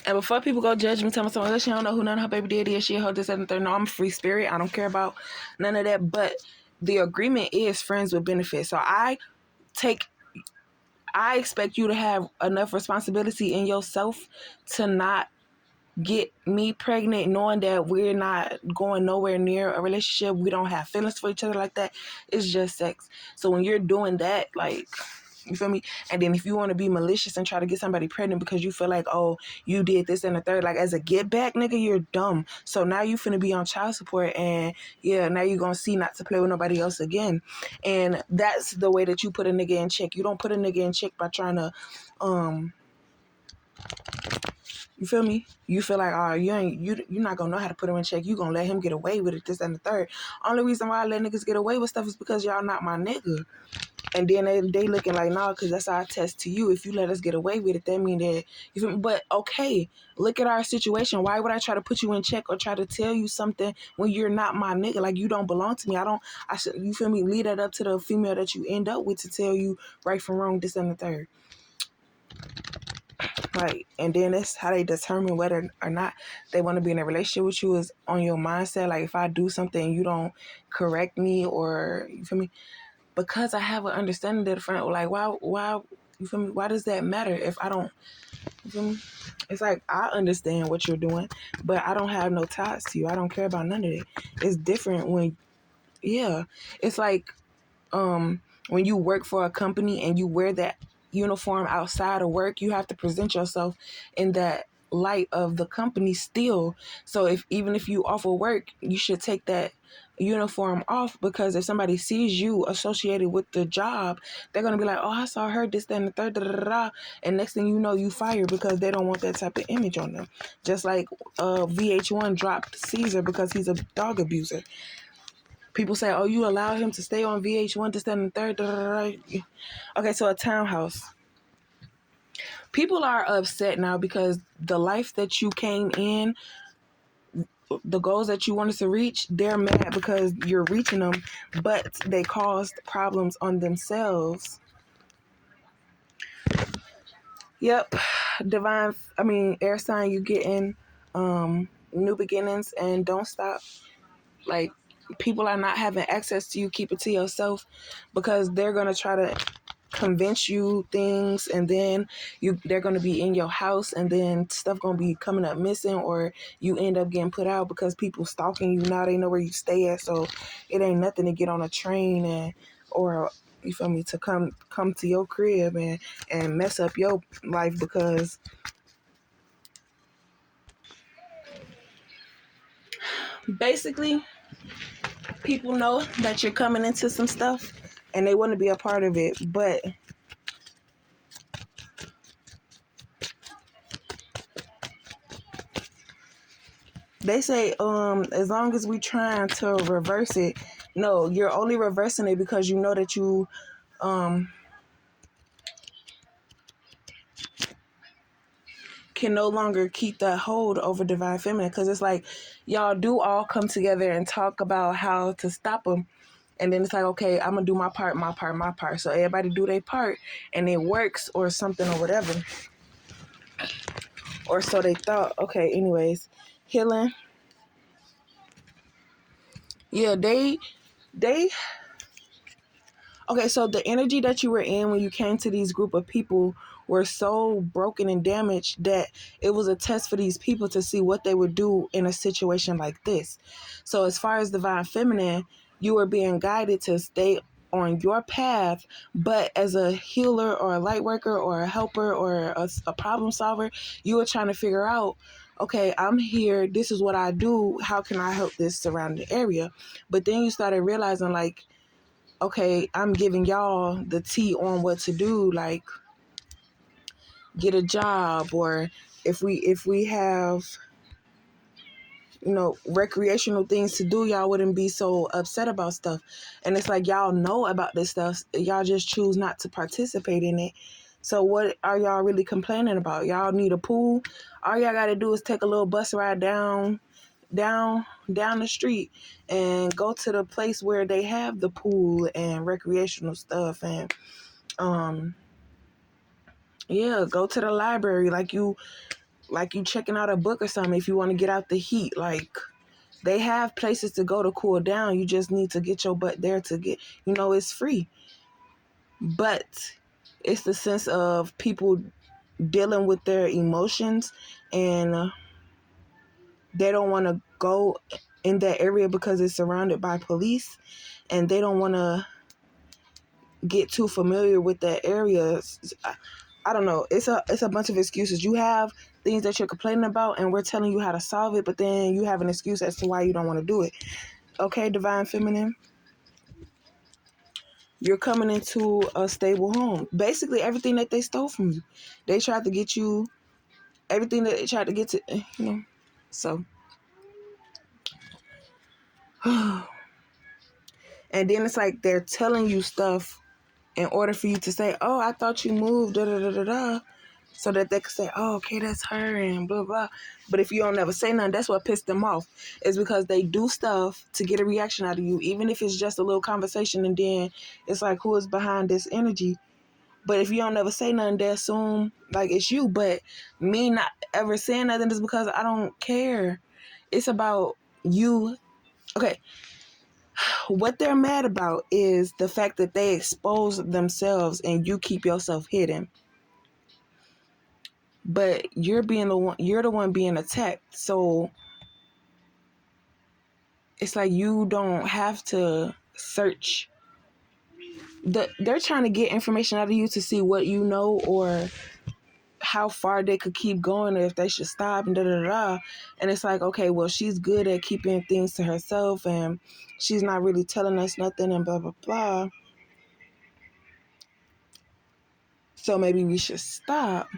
And before people go judge me, tell me something, she don't know who none of her baby daddy is, she a hoe, this, that, and the third. No, I'm a free spirit. I don't care about none of that. But the agreement is friends with benefits. So I expect you to have enough responsibility in yourself to not get me pregnant knowing that we're not going nowhere near a relationship. We don't have feelings for each other like that. It's just sex. So when you're doing that, like, you feel me? And then if you want to be malicious and try to get somebody pregnant because you feel like, oh, you did this and the third, like as a get back, nigga, you're dumb. So now you finna be on child support, and yeah, now you're gonna see not to play with nobody else again. And that's the way that you put a nigga in check. You don't put a nigga in check by trying to you feel me? You feel like, oh, you're not gonna know how to put him in check. You gonna let him get away with it, this and the third. Only reason why I let niggas get away with stuff is because y'all not my nigga. And then they looking like, nah, because that's our test to you. If you let us get away with it, that mean that, you feel me? But okay, look at our situation. Why would I try to put you in check or try to tell you something when you're not my nigga? Like, you don't belong to me. You feel me? Leave that up to the female that you end up with to tell you right from wrong, this and the third. Like, and then that's how they determine whether or not they want to be in a relationship with you, is on your mindset. Like, if I do something and you don't correct me, or, you feel me? Because I have an understanding that friend, like, why, you feel me? Why does that matter if I don't, you feel me? It's like, I understand what you're doing, but I don't have no ties to you. I don't care about none of it. It's different when, yeah, it's like, when you work for a company and you wear that uniform outside of work, you have to present yourself in that light of the company still. So even if you offer work, you should take that uniform off, because if somebody sees you associated with the job, they're gonna be like, oh, I saw her, this, that, and the third, da, da, da, da. And next thing you know, you fired because they don't want that type of image on them. Just like VH1 dropped Caesar because he's a dog abuser. People say, oh, you allowed him to stay on VH1 to stand in third. Da, da, da. Okay, so a townhouse. People are upset now because the life that you came in, the goals that you wanted to reach, they're mad because you're reaching them, but they caused problems on themselves. Yep. Air sign, you getting new beginnings, and don't stop. Like, people are not having access to you. Keep it to yourself, because they're going to try to convince you things, and then they're going to be in your house, and then stuff going to be coming up missing, or you end up getting put out because people stalking you. Now they know where you stay at, so it ain't nothing to get on a train or, you feel me, to come to your crib and mess up your life, because basically people know that you're coming into some stuff and they want to be a part of it. But they say, as long as we trying to reverse it, no, you're only reversing it because you know that you can no longer keep that hold over divine feminine. Because it's like, y'all do all come together and talk about how to stop them. And then it's like, okay, I'm going to do my part, my part, my part. So everybody do their part and it works, or something, or whatever. Or so they thought. Okay, anyways, healing. Yeah, they okay, so the energy that you were in when you came to these group of people were so broken and damaged that it was a test for these people to see what they would do in a situation like this. So as far as divine feminine, you were being guided to stay on your path, but as a healer or a light worker or a helper or a problem solver, you were trying to figure out, okay, I'm here, this is what I do, how can I help this surrounding area? But then you started realizing, like, okay, I'm giving y'all the tea on what to do, like get a job, or if we have, recreational things to do, y'all wouldn't be so upset about stuff. And it's like, y'all know about this stuff, y'all just choose not to participate in it. So what are y'all really complaining about? Y'all need a pool. All y'all gotta do is take a little bus ride down the street and go to the place where they have the pool and recreational stuff, and go to the library. Like, like you checking out a book or something if you want to get out the heat. Like, they have places to go to cool down. You just need to get your butt there to get, it's free. But it's the sense of people dealing with their emotions, and they don't want to go in that area because it's surrounded by police, and they don't want to get too familiar with that area. I don't know. It's a bunch of excuses. You have things that you're complaining about, and we're telling you how to solve it, but then you have an excuse as to why you don't want to do it. Okay, Divine Feminine, you're coming into a stable home. Basically, everything that they stole from you, they tried to get you. Everything that they tried to get to. So, and then it's like they're telling you stuff in order for you to say, "Oh, I thought you moved." Da da da da da. So that they could say, "Oh, okay, that's her," and blah blah. But if you don't never say nothing, that's what pissed them off. Is because they do stuff to get a reaction out of you, even if it's just a little conversation, and then it's like, who is behind this energy? But if you don't never say nothing, they assume like it's you. But me not ever saying nothing is because I don't care. It's about you. Okay, what they're mad about is the fact that they expose themselves and you keep yourself hidden. But you're the one being attacked. So it's like you don't have to search. They're trying to get information out of you to see what you know, or how far they could keep going, or if they should stop, and da da da. And it's like, okay, well, she's good at keeping things to herself, and she's not really telling us nothing, and blah blah blah. So maybe we should stop.